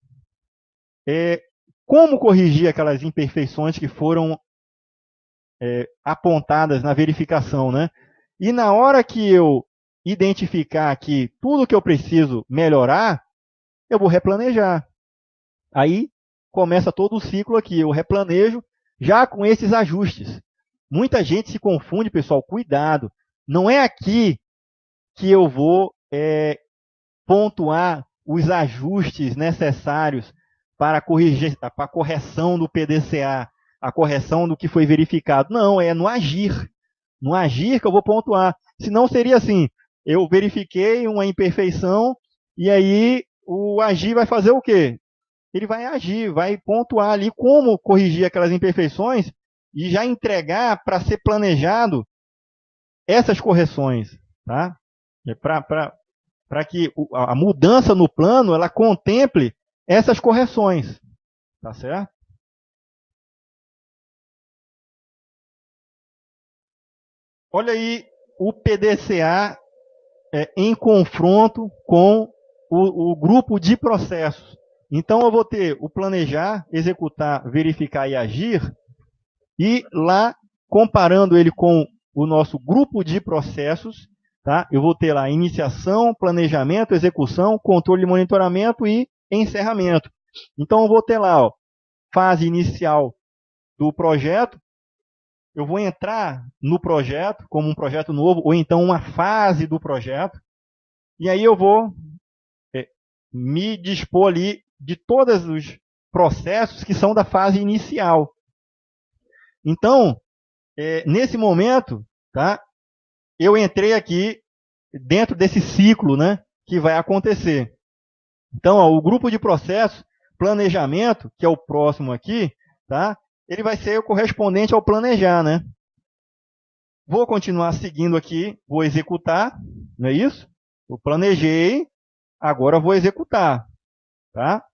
S1: como corrigir aquelas imperfeições que foram apontadas na verificação, né? E na hora que eu identificar aqui tudo que eu preciso melhorar, eu vou replanejar. Aí começa todo o ciclo aqui, eu replanejo já com esses ajustes. Muita gente se confunde, pessoal, cuidado. Não é aqui que eu vou pontuar os ajustes necessários para a correção do PDCA, a correção do que foi verificado. Não, é no agir. No agir que eu vou pontuar. Senão seria assim, eu verifiquei uma imperfeição e aí o agir vai fazer o quê? Ele vai agir, vai pontuar ali como corrigir aquelas imperfeições e já entregar para ser planejado essas correções, tá? Para que a mudança no plano ela contemple essas correções, tá certo? Olha aí o PDCA em confronto com o grupo de processos. Então, eu vou ter o planejar, executar, verificar e agir, e lá, comparando ele com o nosso grupo de processos, tá? Eu vou ter lá iniciação, planejamento, execução, controle e monitoramento e encerramento. Então, eu vou ter lá, ó, fase inicial do projeto, eu vou entrar no projeto como um projeto novo, ou então uma fase do projeto, e aí eu vou me dispor ali de todos os processos que são da fase inicial. Então, nesse momento, tá, eu entrei aqui dentro desse ciclo, né, que vai acontecer. Então, ó, o grupo de processos, planejamento, que é o próximo aqui, tá, ele vai ser o correspondente ao planejar, né? Vou continuar seguindo aqui, vou executar, não é isso? Eu planejei, agora vou executar, tá?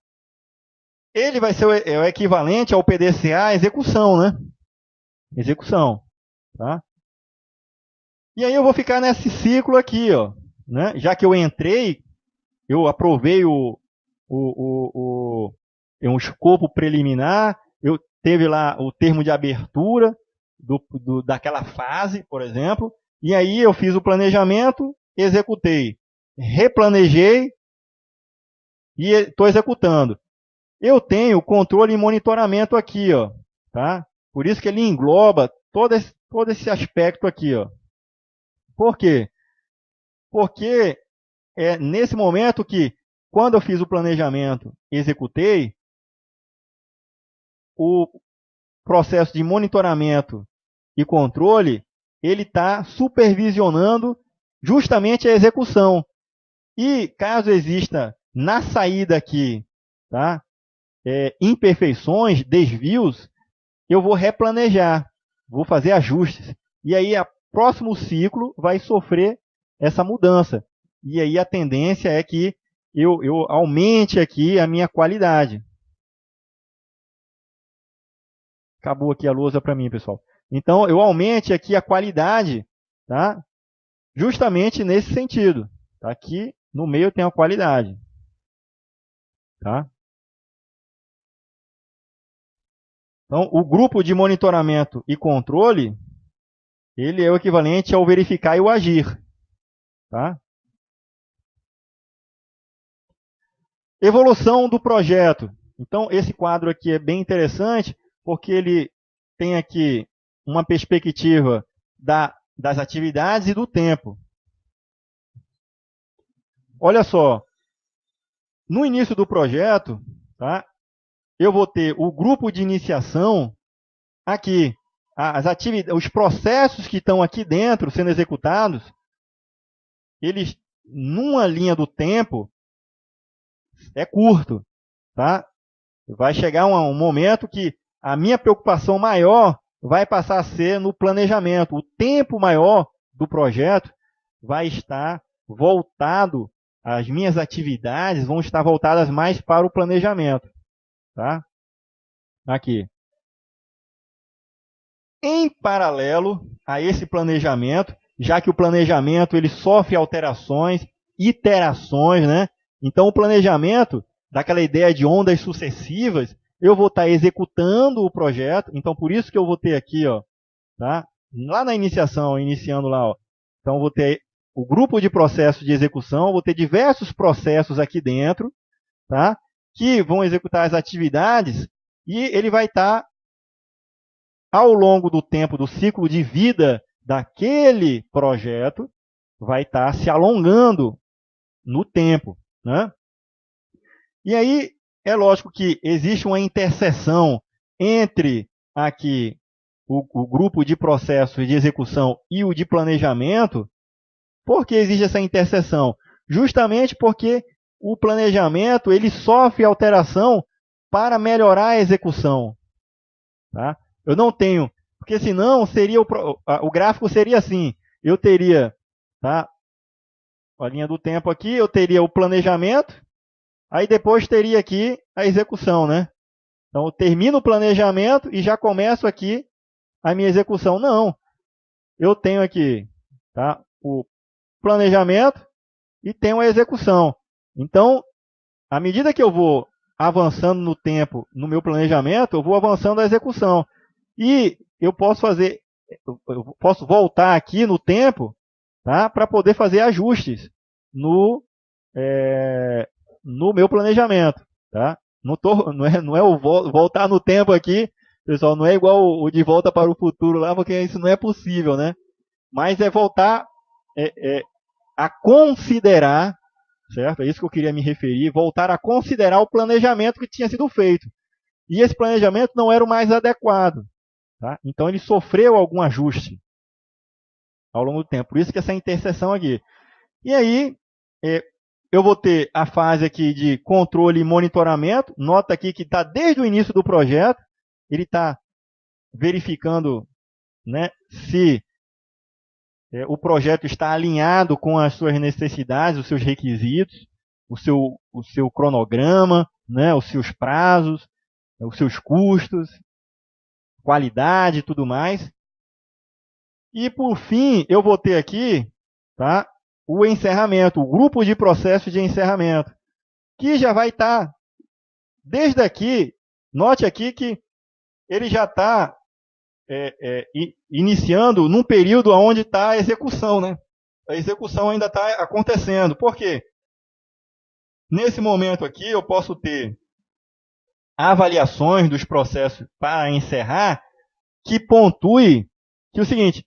S1: Ele vai ser o equivalente ao PDCA execução, né? Execução, tá? E aí eu vou ficar nesse ciclo aqui, ó, né? Já que eu entrei, eu aprovei um escopo preliminar, eu teve lá o termo de abertura daquela fase, por exemplo, e aí eu fiz o planejamento, executei, replanejei e estou executando. Eu tenho controle e monitoramento aqui, ó, tá? Por isso que ele engloba todo esse aspecto aqui, ó. Por quê? Porque é nesse momento que, quando eu fiz o planejamento, executei, o processo de monitoramento e controle, ele está supervisionando justamente a execução. E caso exista na saída aqui, tá, imperfeições, desvios, eu vou replanejar, vou fazer ajustes. E aí, o próximo ciclo vai sofrer essa mudança. E aí, a tendência é que eu aumente aqui a minha qualidade. Acabou aqui a lousa para mim, pessoal. Então, eu aumente aqui a qualidade, tá? Justamente nesse sentido. Tá? Aqui no meio tem a qualidade. Tá? Então, o grupo de monitoramento e controle, ele é o equivalente ao verificar e o agir. Tá? Evolução do projeto. Então, esse quadro aqui é bem interessante, porque ele tem aqui uma perspectiva das atividades e do tempo. Olha só, no início do projeto, tá, eu vou ter o grupo de iniciação aqui. Os processos que estão aqui dentro sendo executados, eles, numa linha do tempo, é curto. Tá? Vai chegar um momento que a minha preocupação maior vai passar a ser no planejamento. O tempo maior do projeto vai estar voltado, as minhas atividades vão estar voltadas mais para o planejamento. Tá? Aqui. Em paralelo a esse planejamento, já que o planejamento ele sofre alterações, iterações, né? Então o planejamento, daquela ideia de ondas sucessivas, eu vou estar executando o projeto. Então por isso que eu vou ter aqui, ó, tá? Lá na iniciação, iniciando lá, ó. Então eu vou ter o grupo de processos de execução, vou ter diversos processos aqui dentro, tá? Que vão executar as atividades e ele vai estar, ao longo do tempo, do ciclo de vida daquele projeto, vai estar se alongando no tempo, né? E aí, é lógico que existe uma interseção entre aqui o grupo de processos de execução e o de planejamento. Por que existe essa interseção? Justamente porque o planejamento ele sofre alteração para melhorar a execução. Tá? Eu não tenho, porque senão seria o gráfico seria assim. Eu teria, tá? A linha do tempo aqui, eu teria o planejamento, aí depois teria aqui a execução, né? Então eu termino o planejamento e já começo aqui a minha execução. Não, eu tenho aqui, tá? O planejamento e tenho a execução. Então, à medida que eu vou avançando no tempo, no meu planejamento, eu vou avançando a execução. E eu posso voltar aqui no tempo, tá? Para poder fazer ajustes no meu planejamento, tá? Não é o voltar no tempo aqui, pessoal, não é igual o de volta para o futuro lá, porque isso não é possível, né? Mas é voltar a considerar, certo? É isso que eu queria me referir, voltar a considerar o planejamento que tinha sido feito. E esse planejamento não era o mais adequado, tá? Então ele sofreu algum ajuste ao longo do tempo. Por isso que essa interseção aqui. E aí, eu vou ter a fase aqui de controle e monitoramento. Nota aqui que está desde o início do projeto. Ele está verificando, né, se o projeto está alinhado com as suas necessidades, os seus requisitos, o seu cronograma, né, os seus prazos, os seus custos, qualidade e tudo mais. E, por fim, eu vou ter aqui, tá, o encerramento, o grupo de processos de encerramento, que já vai estar, desde aqui, note aqui que ele já está iniciando num período onde está a execução, né? A execução ainda está acontecendo. Por quê? Nesse momento aqui, eu posso ter avaliações dos processos para encerrar que pontue que é o seguinte,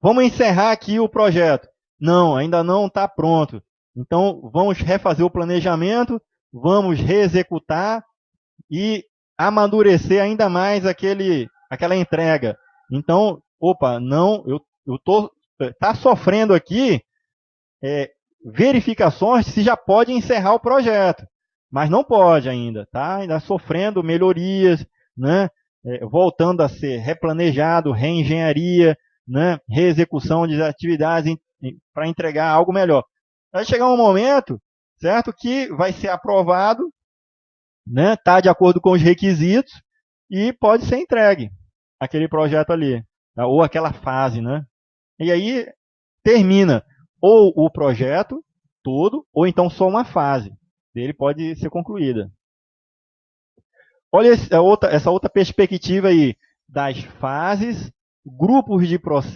S1: vamos encerrar aqui o projeto. Não, ainda não está pronto. Então, vamos refazer o planejamento, vamos reexecutar e amadurecer ainda mais aquela entrega. Então, não, eu estou sofrendo aqui verificações se já pode encerrar o projeto. Mas não pode ainda, tá? Ainda sofrendo melhorias, né? Voltando a ser replanejado, reengenharia, né? Reexecução de atividades para entregar algo melhor. Vai chegar um momento, certo, que vai ser aprovado, né? Tá de acordo com os requisitos e pode ser entregue aquele projeto ali, tá? Ou aquela fase, né? E aí termina ou o projeto todo, ou então só uma fase dele pode ser concluída. Olha essa outra perspectiva aí das fases, grupos de processo